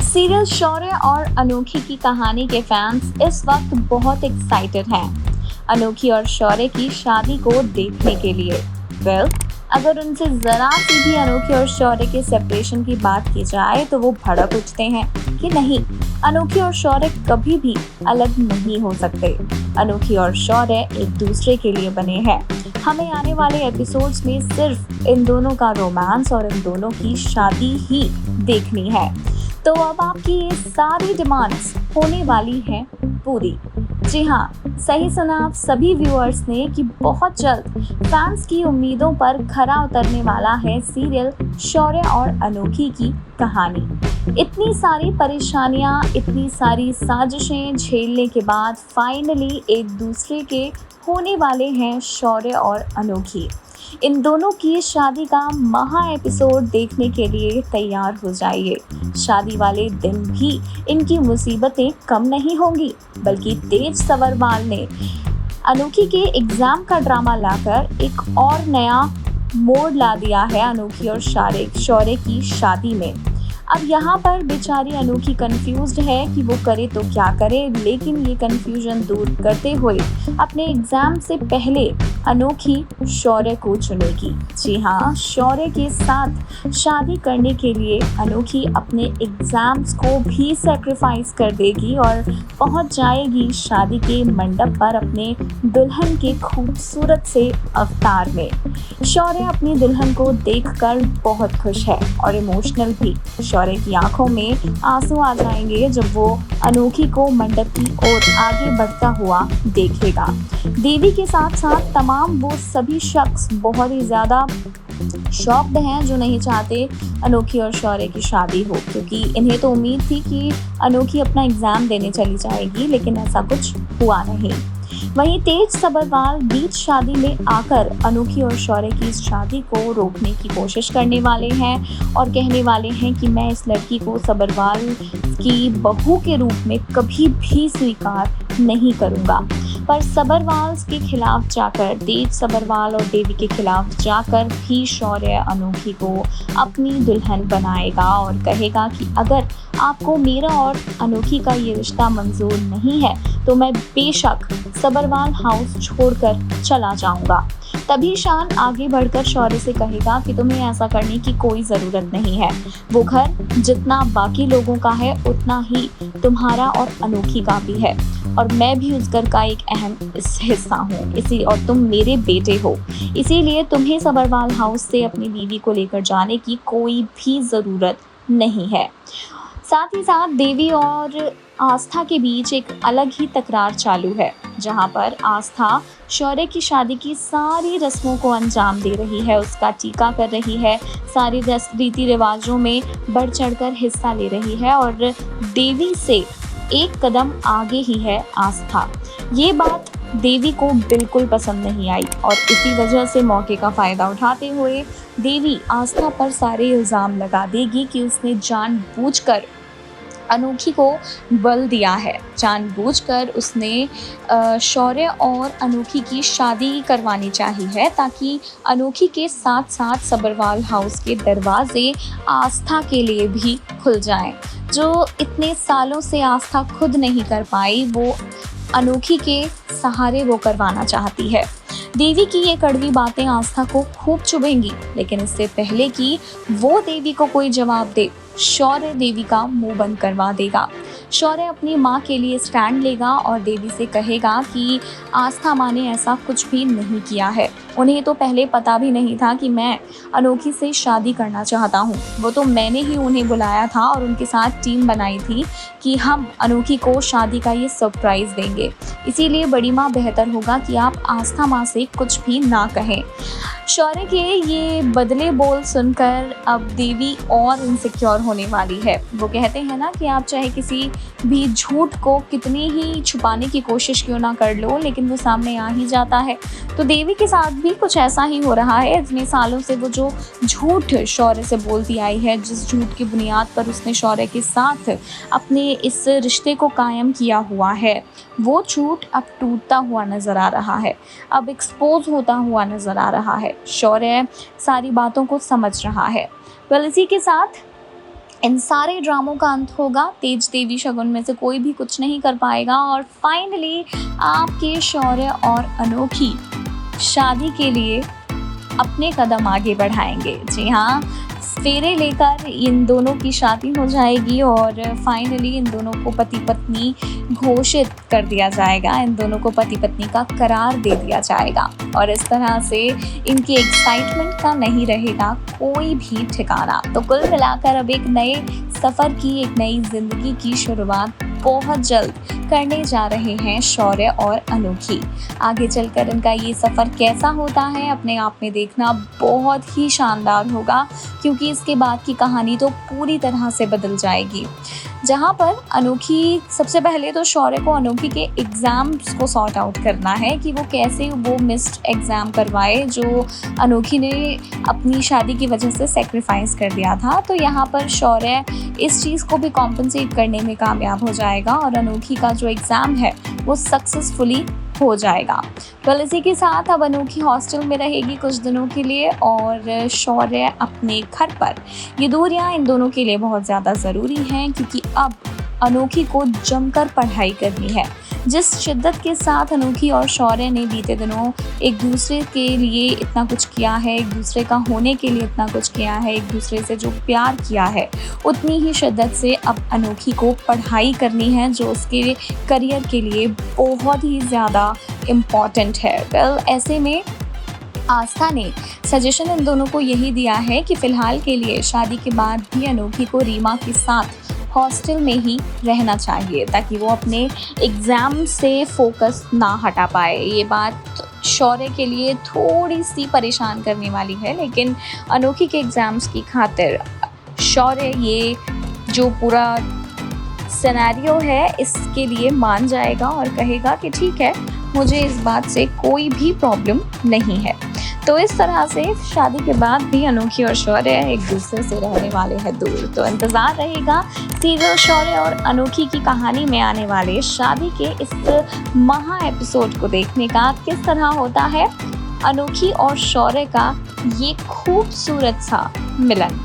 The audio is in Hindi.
सीरियल शौर्य और अनोखी की कहानी के फैंस इस वक्त बहुत एक्साइटेड हैं अनोखी और शौर्य की शादी को देखने के लिए। वेल, अगर उनसे जरा सी भी अनोखी और शौर्य के सेपरेशन की बात की जाए तो वो भड़क उठते हैं कि नहीं, अनोखी और शौर्य कभी भी अलग नहीं हो सकते। अनोखी और शौर्य एक दूसरे के लिए बने हैं। हमें आने वाले एपिसोड्स में सिर्फ इन दोनों का रोमांस और इन दोनों की शादी ही देखनी है। तो अब आपकी ये सारी डिमांड्स होने वाली हैं पूरी। जी हाँ, सही सुना आप सभी व्यूअर्स ने कि बहुत जल्द फैंस की उम्मीदों पर खरा उतरने वाला है सीरियल शौर्य और अनोखी की कहानी। इतनी सारी परेशानियां, इतनी सारी साजिशें झेलने के बाद फाइनली एक दूसरे के होने वाले हैं शौर्य और अनोखी। इन दोनों की शादी का महा एपिसोड देखने के लिए तैयार हो जाइए। शादी वाले दिन भी इनकी मुसीबतें कम नहीं होंगी, बल्कि तेज सवरवाल ने अनोखी के एग्जाम का ड्रामा लाकर एक और नया मोड़ ला दिया है अनोखी और शौर्य की शादी में। अब यहाँ पर बेचारी अनोखी कंफ्यूज्ड है कि वो करे तो क्या करे, लेकिन ये कंफ्यूजन दूर करते हुए अपने एग्जाम से पहले अनोखी शौर्य को चुनेगी। जी हाँ, शौर्य के साथ शादी करने के लिए अनोखी अपने एग्जाम्स को भी सैक्रिफाइस कर देगी और पहुंच जाएगी शादी के मंडप पर अपने दुल्हन के खूबसूरत से अवतार में। शौर्य अपनी दुल्हन को देखकर बहुत खुश है और इमोशनल भी। शौर्य की आंखों में आंसू आ जाएंगे जब वो अनोखी को मंडप की ओर आगे बढ़ता हुआ देखेगा। देवी के साथ साथ तमाम वो सभी शख्स बहुत ही ज़्यादा शॉक्ड हैं जो नहीं चाहते अनोखी और शौर्य की शादी हो, क्योंकि इन्हें तो उम्मीद थी कि अनोखी अपना एग्ज़ाम देने चली जाएगी, लेकिन ऐसा कुछ हुआ नहीं। वहीं तेज सबरवाल बीच शादी में आकर अनोखी और शौर्य की इस शादी को रोकने की कोशिश करने वाले हैं और कहने वाले हैं कि मैं इस लड़की को सबरवाल की बहू के रूप में कभी भी स्वीकार नहीं करूंगा। पर सबरवाल के खिलाफ जाकर, तेज सबरवाल और देवी के खिलाफ जाकर भी शौर्य अनोखी को अपनी दुल्हन बनाएगा और कहेगा कि अगर आपको मेरा और अनोखी का ये रिश्ता मंजूर नहीं है तो मैं बेशक सबरवाल हाउस छोड़कर चला जाऊंगा। तभी शान आगे बढ़कर शौर्य से कहेगा कि तुम्हें ऐसा करने की कोई ज़रूरत नहीं है। वो घर जितना बाकी लोगों का है उतना ही तुम्हारा और अनोखी का भी है, और मैं भी उस घर का एक अहम हिस्सा हूँ इसी, और तुम मेरे बेटे हो, इसीलिए तुम्हें सबरवाल हाउस से अपनी बीवी को लेकर जाने की कोई भी ज़रूरत नहीं है। साथ ही साथ देवी और आस्था के बीच एक अलग ही तकरार चालू है, जहां पर आस्था शौर्य की शादी की सारी रस्मों को अंजाम दे रही है, उसका टीका कर रही है, सारी रीति रिवाजों में बढ़ चढ़कर हिस्सा ले रही है और देवी से एक कदम आगे ही है आस्था। ये बात देवी को बिल्कुल पसंद नहीं आई और इसी वजह से मौके का फ़ायदा उठाते हुए देवी आस्था पर सारे इल्ज़ाम लगा देगी कि उसने जानबूझकर अनोखी को बल दिया है, जानबूझकर उसने शौर्य और अनोखी की शादी करवानी चाहिए है ताकि अनोखी के साथ साथ सबरवाल हाउस के दरवाजे आस्था के लिए भी खुल जाएं। जो इतने सालों से आस्था खुद नहीं कर पाई, वो अनोखी के सहारे वो करवाना चाहती है। देवी की ये कड़वी बातें आस्था को खूब चुभेंगी, लेकिन इससे पहले कि वो देवी को कोई जवाब दे, शौर्य देवी का मुंह बंद करवा देगा। शौर्य अपनी माँ के लिए स्टैंड लेगा और देवी से कहेगा कि आस्था माँ ने ऐसा कुछ भी नहीं किया है, उन्हें तो पहले पता भी नहीं था कि मैं अनोखी से शादी करना चाहता हूँ। वो तो मैंने ही उन्हें बुलाया था और उनके साथ टीम बनाई थी कि हम अनोखी को शादी का ये सरप्राइज़ देंगे, इसीलिए बड़ी माँ बेहतर होगा कि आप आस्था माँ से कुछ भी ना कहें। शौर्य के ये बदले बोल सुनकर अब देवी और इनसिक्योर होने वाली है। वो कहते हैं ना कि आप चाहे किसी भी झूठ को कितनी ही छुपाने की कोशिश क्यों ना कर लो, लेकिन वो सामने आ ही जाता है। तो देवी के साथ भी कुछ ऐसा ही हो रहा है। इतने सालों से वो जो झूठ शौर्य से बोलती आई है, जिस झूठ की बुनियाद पर उसने शौर्य के साथ अपने इस रिश्ते को कायम किया हुआ है, वो झूठ अब टूटता हुआ नज़र आ रहा है, अब एक्सपोज होता हुआ नज़र आ रहा है। शौर्य सारी बातों को समझ रहा है। वेल, इसी के साथ इन सारे ड्रामों का अंत होगा, तेज देवी शगुन में से कोई भी कुछ नहीं कर पाएगा और फाइनली आपके शौर्य और अनोखी शादी के लिए अपने कदम आगे बढ़ाएंगे। जी हाँ, फेरे लेकर इन दोनों की शादी हो जाएगी और फाइनली इन दोनों को पति पत्नी घोषित कर दिया जाएगा, इन दोनों को पति पत्नी का करार दे दिया जाएगा और इस तरह से इनकी एक्साइटमेंट का नहीं रहेगा कोई भी ठिकाना। तो कुल मिलाकर अब एक नए सफ़र की, एक नई जिंदगी की शुरुआत बहुत जल्द करने जा रहे हैं शौर्य और अनोखी। आगे चलकर इनका ये सफ़र कैसा होता है अपने आप में देखना बहुत ही शानदार होगा, क्योंकि इसके बाद की कहानी तो पूरी तरह से बदल जाएगी। जहाँ पर अनोखी सबसे पहले तो शौर्य को अनोखी के एग्ज़ाम्स को सॉर्ट आउट करना है कि वो कैसे वो मिस्ड एग्ज़ाम करवाए जो अनोखी ने अपनी शादी की वजह से सेक्रीफाइस कर दिया था। तो यहाँ पर शौर्य इस चीज़ को भी कॉम्पनसेट करने में कामयाब हो जाएगा और अनोखी का जो एग्ज़ाम है वो सक्सेसफुली हो जाएगा। वेल, इसी के साथ अब अनोखी हॉस्टल में रहेगी कुछ दिनों के लिए और शौर्य अपने घर पर। ये दूरियां इन दोनों के लिए बहुत ज़्यादा ज़रूरी हैं, क्योंकि अब अनोखी को जमकर पढ़ाई करनी है। जिस शिद्दत के साथ अनोखी और शौर्य ने बीते दिनों एक दूसरे के लिए इतना कुछ किया है, एक दूसरे का होने के लिए इतना कुछ किया है, एक दूसरे से जो प्यार किया है, उतनी ही शिद्दत से अब अनोखी को पढ़ाई करनी है, जो उसके करियर के लिए बहुत ही ज़्यादा इम्पॉर्टेंट है। वेल, ऐसे में आस्था ने सजेशन इन दोनों को यही दिया है कि फ़िलहाल के लिए शादी के बाद भी अनोखी को रीमा के साथ हॉस्टल में ही रहना चाहिए, ताकि वो अपने एग्ज़ाम से फोकस ना हटा पाए। ये बात शौर्य के लिए थोड़ी सी परेशान करने वाली है, लेकिन अनोखी के एग्ज़ाम्स की खातिर शौर्य ये जो पूरा सिनेरियो है इसके लिए मान जाएगा और कहेगा कि ठीक है, मुझे इस बात से कोई भी प्रॉब्लम नहीं है। तो इस तरह से शादी के बाद भी अनोखी और शौर्य एक दूसरे से रहने वाले हैं दूर। तो इंतज़ार रहेगा सीरियल शौर्य और अनोखी की कहानी में आने वाले शादी के इस महा एपिसोड को देखने का किस तरह होता है अनोखी और शौर्य का ये खूबसूरत सा मिलन।